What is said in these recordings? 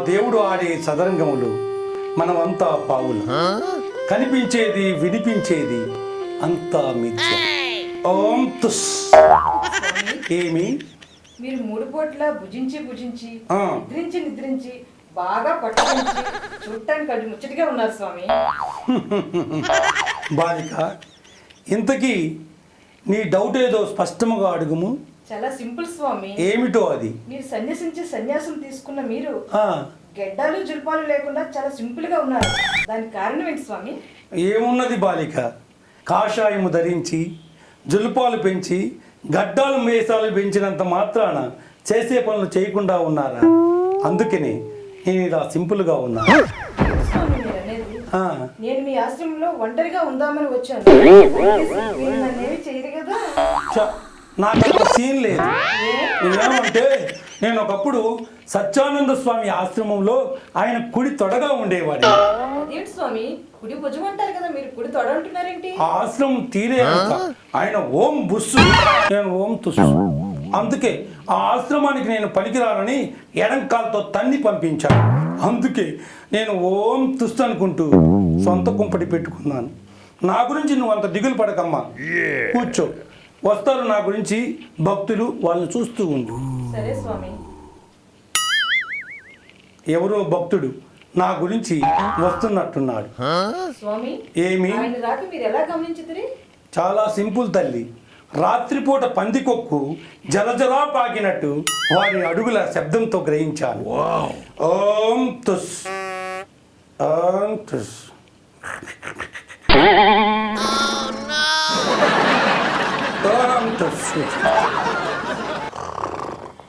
దేవుడు ఆడే సదరంగములు మనమంతా పావులు. కనిపించేది వినిపించేది అంతా మిథ్య. ఓం తుస్. ఏమి మీరు 3 పూట్ల భుజించి నిద్రించి బాగా పట్టుకుంచి చూడటానికి అది ముచ్చటగా ఉన్నారు స్వామి. బాలిక, ఇంతకీ నీ డౌట్ ఏదో స్పష్టముగా అడుగుము. చాలా సింపుల్ స్వామి. ఏమిటో అది? మీరు సన్యాసం తీసుకున్న మీరు గెడ్డాలు జుల్పాలు లేకుండా చాలా సింపుల్ గా ఉన్నారు. దానికి కారణం ఏంటి స్వామి? ఏమున్నది బాలిక, కాషాయము ధరించి జులుపాలు పెంచి గడ్డాలు మేసాలు పెంచినంత మాత్రాన చేసే పనులు చేయకుండా ఉన్నారా? అందుకని నేను ఇలా సింపుల్గా ఉన్నా. స్వామి మీరు అనేది నేను మీ ఆశ్రమంలో ఒంటరిగా ఉందామని వచ్చాను. మీరు నన్నేమి చేయరు కదా. నాకు అంత సీన్ లేదు. నేనేమంటే నేను ఒకప్పుడు సత్యానంద స్వామి ఆశ్రమంలో ఆయన కుడి తొడగా ఉండేవాడు. ఏంటి స్వామి కుడి భుజం అంటారు కదా, మీరు కుడి తొడ అంటున్నారేంటి? ఆ ఆశ్రమం తీరే ఆయన ఓం బుస్సు, నేను ఓం తుస్సు. అందుకే ఆ ఆశ్రమానికి నేను పనికిరానని ఎడంకాలతో తన్ని పంపించాను. అందుకే నేను ఓం తుస్సు అనుకుంటూ సొంత కుంపటి పెట్టుకున్నాను. నా గురించి నువ్వు అంత దిగులు పడకమ్మా, కూర్చో. వస్తారు నా గురించి భక్తులు, వాళ్ళని చూస్తూ ఉండు. సరే స్వామి. ఎవరో భక్తుడు నా గురించి వస్తున్నట్టున్నాడు. స్వామి ఏమి? ఆయన రాక మీరు ఎలా గమనించుతారు? చాలా సింపుల్ తల్లి. రాత్రిపూట పందికొక్కు జలజలా పాకినట్టు వారి అడుగుల శబ్దంతో గ్రహించాను. ఓం తుస్ ఓం తుస్.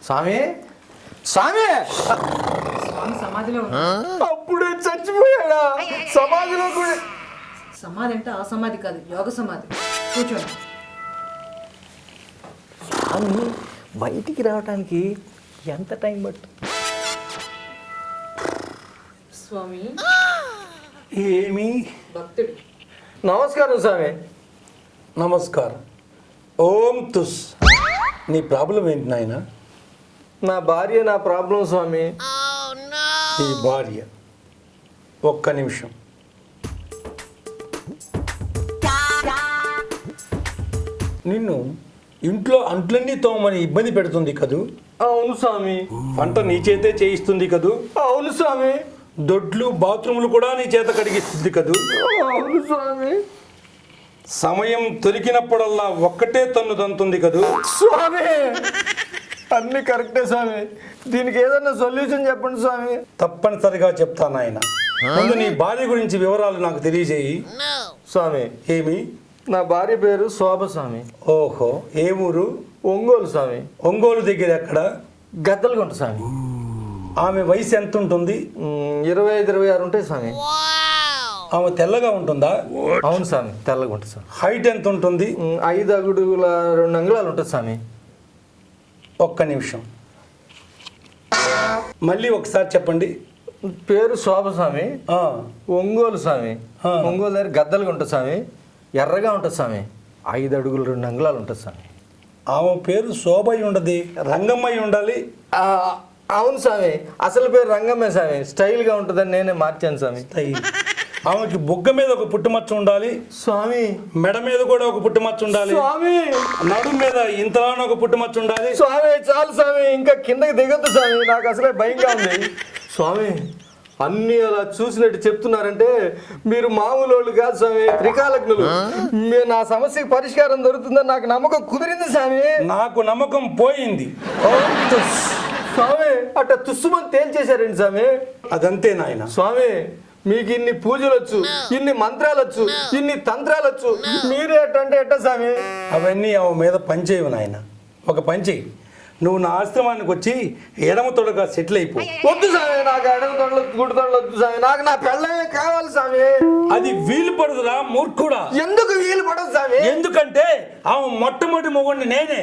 స్వామి స్వామి స్వామి సమాధిలో అప్పుడే చచ్చిపోయాడా? సమాధిలో కూడా. సమాధి అంటే ఆ సమాధి కాదు, యోగ సమాధి. కూర్చోండి. స్వామి బయటికి రావడానికి ఎంత టైం పట్టు? స్వామి ఏమి? భక్తుడు. నమస్కారం స్వామి. నమస్కారం. ఓం తుస్. నీ ప్రాబ్లం ఏంటి నాయన? నా భార్య నా ప్రాబ్లం స్వామి. నీ భార్య? ఒక్క నిమిషం. నిన్ను ఇంట్లో అంట్లన్నీ తోమని ఇబ్బంది పెడుతుంది కదూ? అవును స్వామి. వంట నీ చేతే చేయిస్తుంది కదూ? అవును స్వామి. దొడ్లు బాత్రూములు కూడా నీ చేత కడిగిస్తుంది కదూ? అవును స్వామి. సమయం దొరికినప్పుడల్లా ఒక్కటే తన్ను తంతుంది కదూ? స్వామి అన్ని కరెక్టే స్వామి. దీనికి ఏదన్నా సొల్యూషన్ చెప్పండి స్వామి. తప్పనిసరిగా చెప్తాను ఆయన. ముందు నీ భార్య గురించి వివరాలు నాకు తెలియజేయి. స్వామి ఏమి? నా భార్య పేరు శోభ స్వామి. ఓహో, ఏ ఊరు? ఒంగోలు స్వామి. ఒంగోలు దగ్గర ఎక్కడ? గద్దలగుంట స్వామి. ఆమె వయసు ఎంత ఉంటుంది? 25-26 ఉంటాయి స్వామి. ఆమె తెల్లగా ఉంటుందా? అవును స్వామి, తెల్లగా ఉంటుంది స్వామి. హైట్ ఎంత ఉంటుంది? 5 అడుగుల 2 అంగుళాలు ఉంటుంది స్వామి. ఒక్క నిమిషం, మళ్ళీ ఒకసారి చెప్పండి. పేరు శోభ స్వామి. ఆ, ఒంగోలు స్వామి. ఆ. ఒంగోలు దగ్గర గద్దలుగా ఉంటుంది స్వామి. ఎర్రగా ఉంటుంది స్వామి. 5 అడుగుల 2 అంగుళాలు ఉంటుంది స్వామి. ఆమె పేరు శోభయ్య ఉండదు, రంగమ్మయ్య ఉండాలి. అవును స్వామి, అసలు పేరు రంగమ్మే స్వామి. స్టైల్గా ఉంటుందని నేనే మార్చాను స్వామి. ఆమెకి బుగ్గ మీద ఒక పుట్టుమచ్చ ఉండాలి స్వామి. మెడ మీద కూడా ఒక పుట్టుమచ్చ ఉండాలి స్వామి. నడు మీద ఇంతలానే ఒక పుట్టుమచ్చ ఉండాలి స్వామి. చాలు స్వామి, ఇంకా కిందకి దిగొద్దు స్వామి, నాకు అసలే భయంగా ఉంది స్వామి. అన్ని అలా చూసినట్టు చెప్తున్నారంటే మీరు మామూలు వాళ్ళు కాదు స్వామి, త్రికాలజ్ఞులు. మీరు నా సమస్యకి పరిష్కారం దొరుకుతుందని నాకు నమ్మకం కుదిరింది స్వామి. నాకు నమ్మకం పోయింది. స్వామి అట్ట తుస్సుమని తేల్చేశారండి స్వామి. అదంతే నాయన. స్వామి మీకు ఇన్ని పూజలు వచ్చు, ఇన్ని మంత్రాలు వచ్చు, ఇన్ని తంత్రాలు వచ్చు, మీరే ఎట్టంటే ఎట్ట స్వామి? అవన్నీ ఆమె మీద పనిచేయవు నాయన. ఒక పని చేయి, నువ్వు నా ఆశ్రమానికి వచ్చి ఎడమ తొడగా సెటిల్ అయిపో. వద్దు స్వామి, నాకు ఎడమ తొడలు గుడి తొడలు వద్దు స్వామి, నాకు నా పెళ్ళమే కావాలి స్వామి. అది వీలు పడదురా మూర్ఖుడా. ఎందుకు వీలు పడదు స్వామి? ఎందుకంటే ఆమె మొట్టమొదటి మొగుడిని నేనే.